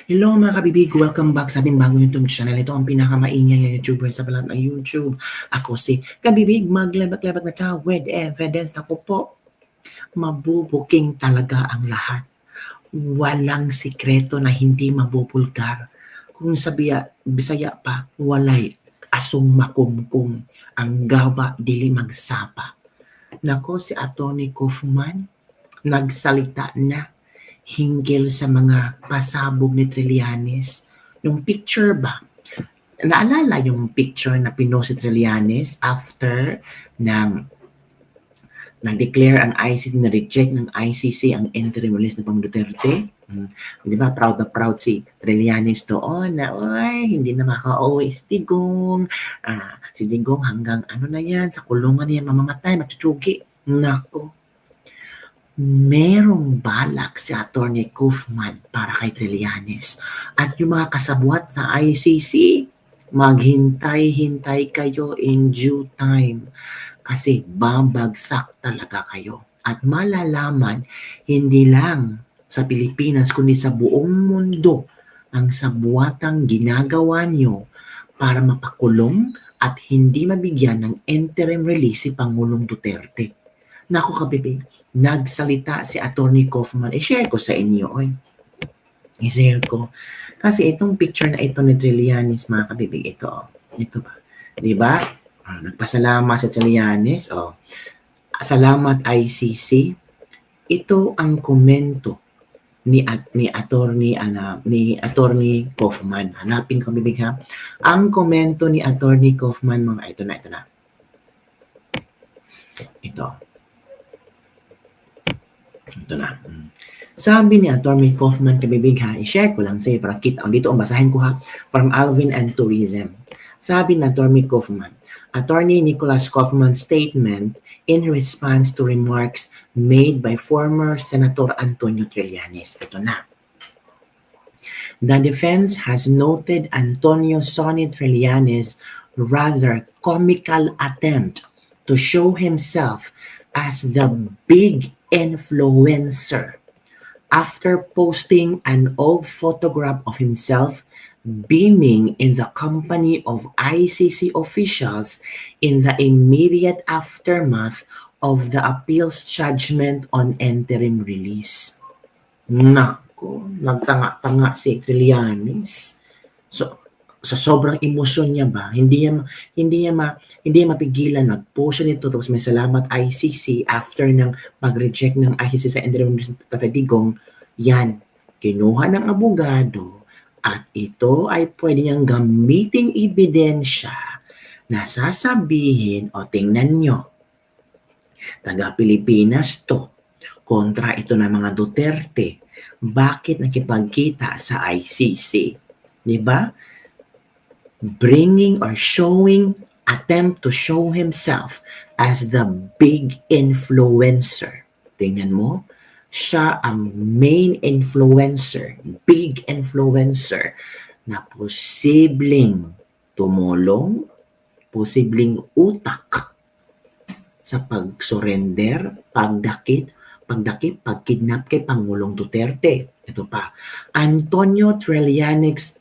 Hello mga kabibig, welcome back sa ating bagong YouTube channel. Ito ang pinakamaingay na YouTuber sa balat ng YouTube. Ako si Kabibig, maglabak-labak na tao with evidence. Ako po, mabubuking talaga ang lahat. Walang sikreto na hindi mabubulgar. Kung Bisaya pa, walay asong makumkum. Ang gawa dili magsapa. Nako si Atty. Kaufman, nagsalita na hinggil sa mga pasabog ni Trillanes. Yung picture ba? Naalala yung picture na pinost si Trillanes after ng na-declare ang ICC, na-reject ng ICC ang interim release ng Pang Duterte. Di ba, proud na proud si Trillanes doon na, ay, hindi na makaka-uwi si Digong. Si Digong hanggang ano na yan, sa kulungan niya mamamatay, matutsugi. Nako, merong balak si Atty. Kaufman para kay Trillanes. At yung mga kasabwat sa ICC, maghintay-hintay kayo in due time. Kasi babagsak talaga kayo. At malalaman, hindi lang sa Pilipinas, kundi sa buong mundo, ang sabwatang ginagawa nyo para mapakulong at hindi mabigyan ng interim release si Pangulong Duterte. Naku kabibig, nagsalita si Atty. Kaufman. I-share ko sa inyo. I-share ko. Kasi itong picture na ito ni Trillanes, mga kabibig, ito. Ito ba? Diba? Nagpasalamat si Trillanes. Salamat ICC. Ito ang komento ni Atty. Kaufman. Hanapin ko, kabibig ha. Ang komento ni Atty. Kaufman, mga ito na. Ito na. Sabi ni Atty. Kaufman, kabibig ha, i-share ko lang sa'yo para kita. Dito ang basahin ko ha, from Alvin and Tourism. Sabi ni Atty. Kaufman, Attorney Nicholas Kaufman's statement in response to remarks made by former Senator Antonio Trillanes. Ito na. The defense has noted Antonio Sonny Trillanes' rather comical attempt to show himself as the big influencer after posting an old photograph of himself beaming in the company of ICC officials in the immediate aftermath of the appeals judgment on interim release. Nako, nagtanga-tanga si Trillanes. So, sa sobrang emosyon niya ba, hindi niya mapigilan, nag-post nito, tapos may salamat ICC after ng mag-reject ng ICC sa interim release ng Digong. Yan, kinuha ng abogado at ito ay pwede niyang gamiting ebidensya na sasabihin, tingnan nyo, taga-Pilipinas to, kontra ito ng mga Duterte, bakit nakipagkita sa ICC? Diba? Bringing or showing, attempt to show himself as the big influencer. Tingnan mo, siya ang main influencer, big influencer na posibleng tumulong, posibleng utak sa pag-surrender, pagkidnap kay Pangulong Duterte. Ito pa, Antonio Trillanes'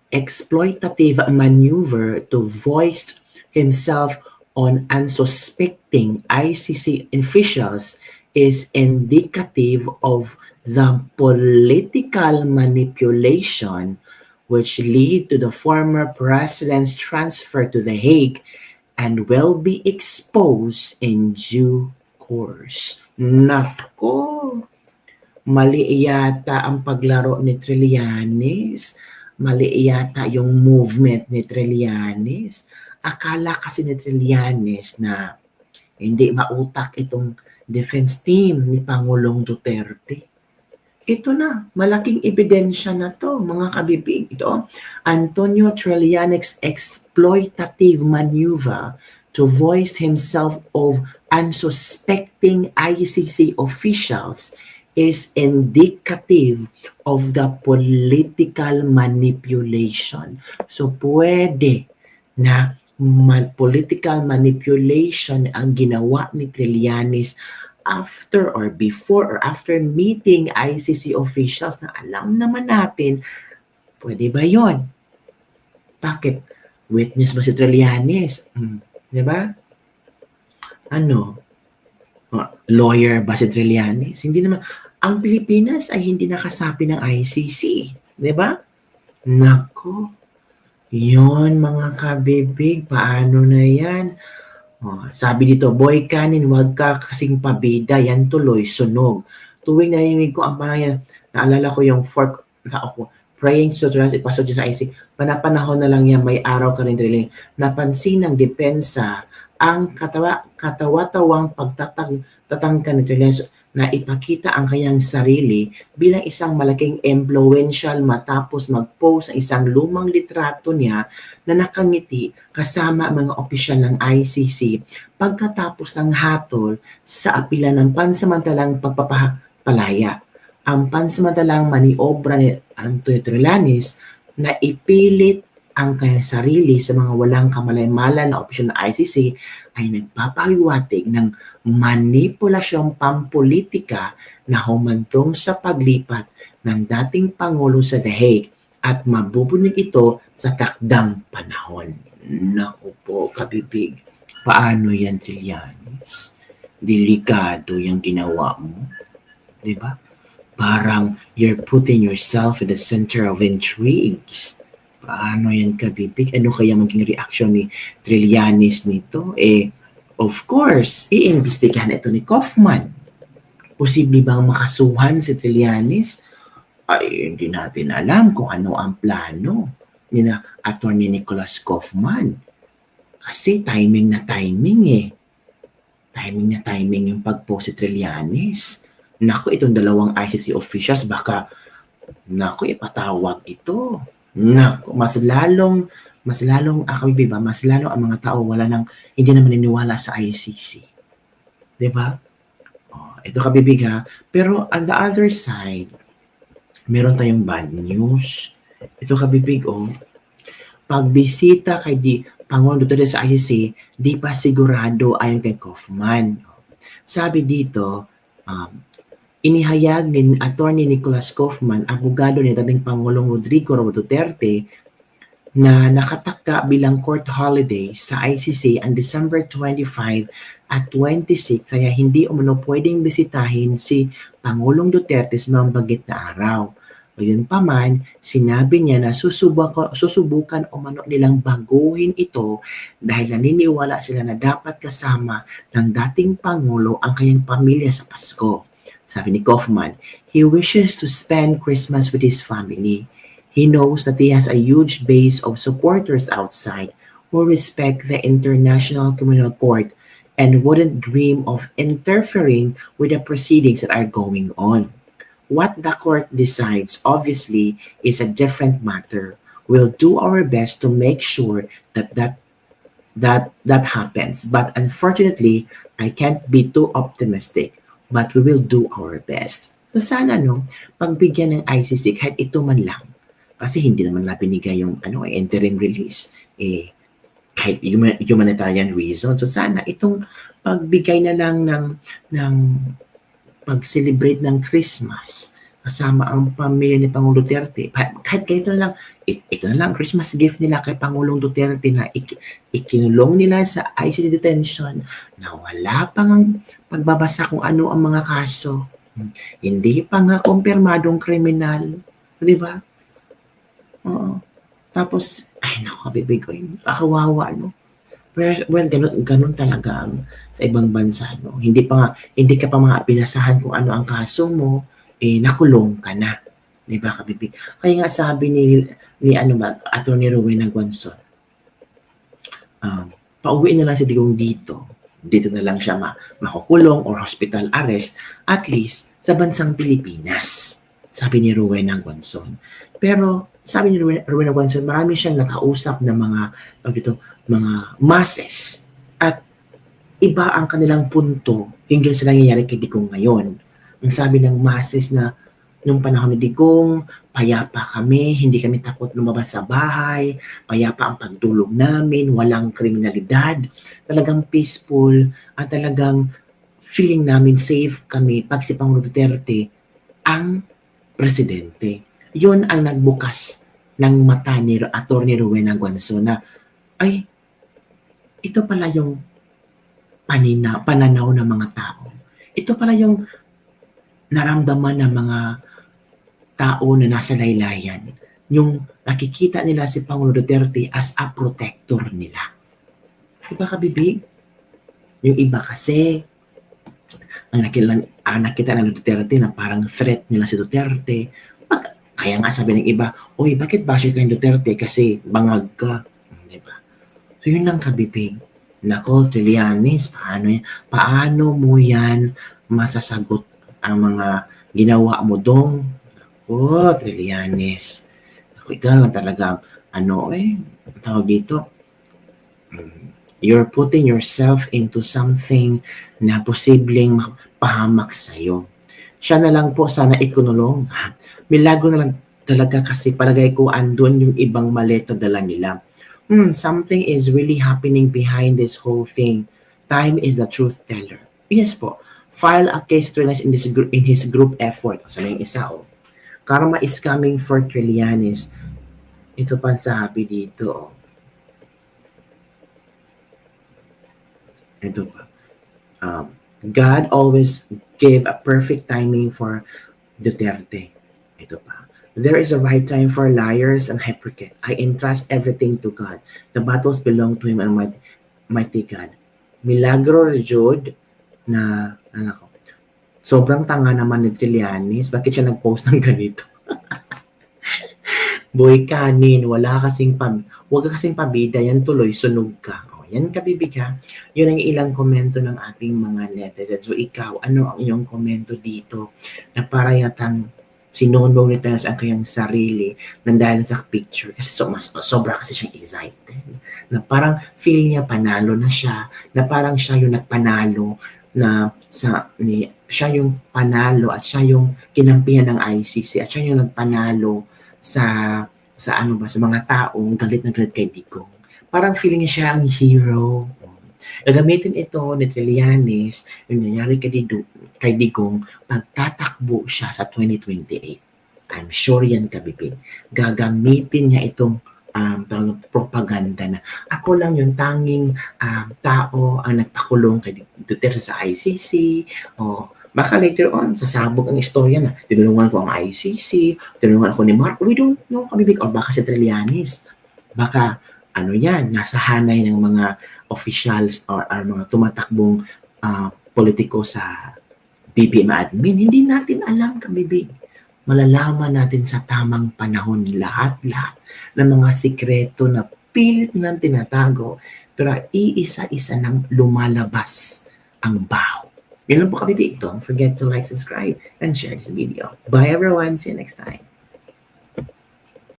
exploitative maneuver to voice himself on unsuspecting ICC officials is indicative of the political manipulation which lead to the former president's transfer to The Hague and will be exposed in due course. Nako, mali yata ang paglaro ni Trillanes. Mali yata yung movement ni Trillanes. Akala kasi ni Trillanes na hindi mautak itong defense team ni Pangulong Duterte. Ito na, malaking ebidensya na to, mga kabibig. Ito, Antonio Trillanes' exploitative maneuver to voice himself of unsuspecting ICC officials is indicative of the political manipulation. So pwede na political manipulation ang ginawa ni Trillanes after or before or after meeting ICC officials na alam naman natin, pwede ba yon? Bakit? Witness ba si Trillanes? Di ba? Ano? Lawyer ba si Trillanes? Hindi naman. Ang Pilipinas ay hindi nakasapi ng ICC. Di ba? Nako. Yon mga kabibig. Paano na yan? Sabi dito, boy kanin, wag ka kasing pabida. Yan tuloy, sunog. Tuwing narinig ko ang pangalan, naalala ko yung fork na ako. Praying to trust, ipasok sa ICC. Panapanahon na lang yan, may araw ka rin Trillian. Napansin ng depensa ang katawatawang pagtatangka ni Trillian na ipakita ang kanyang sarili bilang isang malaking influential matapos mag-post ang isang lumang litrato niya na nakangiti kasama ang mga opisyal ng ICC pagkatapos ng hatol sa apila ng pansamantalang pagpapalaya. Ang pansamantalang maniobra ni Antonio Trillanes na ipilit ang kanyang sarili sa mga walang kamalay-malan na opisyal ng ICC ay nagpapahiwatig ng manipulasyong pampolitika na humantong sa paglipat ng dating Pangulo sa The Hague at mabubunig ito sa takdang panahon. Naku po, kabibig. Paano yan, Trillanes? Delikado yung ginawa mo. Diba? Parang you're putting yourself in the center of intrigues. Paano yan, kabibig? Ano kaya maging reaction ni Trillanes nito? Of course, iimbestigahan ito ni Kaufman. Posible bang makasuhan si Trillanes? Ay, hindi natin alam kung ano ang plano ni na Attorney Nicholas Kaufman. Kasi timing na timing Timing na timing yung pag-post si Trillanes. Naku, itong dalawang ICC officials baka, ipatawag ito. Naku, mas lalong mas lalong ang mga tao hindi na maniniwala sa ICC. 'Di ba? Ito kabibig ha. Pero on the other side, meron tayong bad news. Ito kabibig pagbisita kay Pangulong Duterte sa ICC, di pa sigurado ayon kay Kaufman. Sabi dito, inihayag ni Attorney Nicholas Kaufman, abogado ni dating Pangulong Rodrigo Duterte, na nakatakda bilang court holiday sa ICC ang December 25 at 26 kaya hindi umano pwedeng bisitahin si Pangulong Duterte sa mga bagit na araw. Gayunpaman, sinabi niya na susubukan umano nilang baguhin ito dahil naniniwala sila na dapat kasama ng dating Pangulo ang kanyang pamilya sa Pasko. Sabi ni Kaufman, he wishes to spend Christmas with his family. He knows that he has a huge base of supporters outside who respect the International Criminal Court and wouldn't dream of interfering with the proceedings that are going on. What the court decides, obviously, is a different matter. We'll do our best to make sure that happens. But unfortunately, I can't be too optimistic. But we will do our best. So sana pagbigyan ng ICC kahit ito man lang. Kasi hindi naman na binigay yung interim release. Kahit humanitarian reason. So sana itong pagbigay na lang ng pag-celebrate ng Christmas kasama ang pamilya ni Pangulong Duterte. Kahit ganito na lang, ito na lang Christmas gift nila kay Pangulong Duterte na ikinulong nila sa ICC detention na wala pang pagbabasa kung ano ang mga kaso. Hindi pa nga kumpirmadong kriminal. Di ba? Oo. Tapos, ay naku, kabibig ko yun. Kawawa, Well, ganun talaga sa ibang bansa, Hindi ka pa mga pinasahan kung ano ang kaso mo, nakulong ka na. Di ba, kabibig? Kaya nga sabi ni Attorney Rowena Guanzon, pauwi na lang si Digong dito na lang siya makukulong or hospital arrest, at least sa bansang Pilipinas, sabi ni Rowena Guanzon. Pero sabi ni Rowena Guanzon, marami siyang nakausap na mga masses at iba ang kanilang punto hinggil sa nangyayari kay Digong ngayon. Ang sabi ng masses na nung panahon ni Digong, payapa kami, hindi kami takot lumabas sa bahay, payapa ang pagtulog namin, walang kriminalidad, talagang peaceful at talagang feeling namin safe kami pag si Pangulong Duterte ang presidente. Yun ang nagbukas ng mata ni Atty. Rowena Guanzo na, ay, ito pala yung pananaw ng mga tao. Ito pala yung naramdaman ng mga tao na nasa laylayan. Yung nakikita nila si Pangulong Duterte as a protector nila. Diba kabibig? Yung iba kasi, ang nakita ng Duterte na parang threat nila si Duterte. Kaya nga sabi ng iba, oy, bakit basher ka yung Duterte? Kasi bangag ka. Diba? So yun lang kabibig. Nako, Trillanes, paano mo yan masasagot ang mga ginawa mo dong? Nako, Trillanes. Ako, ikaw lang talaga, tawag dito, you're putting yourself into something na posibleng pahamak sa'yo. Siya na lang po sana ikunulong. Milagro na lang talaga kasi palagay ko andun yung ibang maleta dala nila. Something is really happening behind this whole thing. Time is the truth teller. Yes po. File a case in his group effort. Sabi yung isa, Karma is coming for Trillanes. Ito pa sabi dito, Ito pa. God always gave a perfect timing for Duterte. Ito pa. There is a right time for liars and hypocrites. I entrust everything to God. The battles belong to Him and mighty God. Milagro Jude na, sobrang tanga naman ni Trillanes. Bakit siya nag-post ng ganito? Boy kanin, huwag ka kasing pabida, yan tuloy, sunog ka. Yan kabibig ha. Yun ang ilang komento ng ating mga netizens. So ikaw, ano ang iyong komento dito na para yatang sinunong ni Trillanes ang kanyang sarili nang dahil sa picture? Kasi sobra kasi siyang excited. Na parang feel niya panalo na siya, na parang siya yung nagpanalo na siya yung panalo at siya yung kinampihan ng ICC at siya yung nagpanalo sa mga taong galit na galit kay Digong. Parang feeling niya siya ang hero. Gagamitin ito ni Trillanes, yung nangyari kay Digong, pagtatakbo siya sa 2028. I'm sure yan kabibig. Gagamitin niya itong propaganda na ako lang yung tanging tao ang nagpakulong kay Duterte sa ICC, baka later on, sasabog ang istorya na tinulungan ko ang ICC, tinulungan ako ni Mark, we don't know kabibig, o baka si Trillanes, baka nasa hanay ng mga officials or mga tumatakbong politiko sa BBM admin. Hindi natin alam kabibig. Malalaman natin sa tamang panahon lahat-lahat ng mga sikreto na pilit nang tinatago pero iisa-isa nang lumalabas ang baho. Yun lang po kabibig. Don't forget to like, subscribe, and share this video. Bye everyone. See you next time.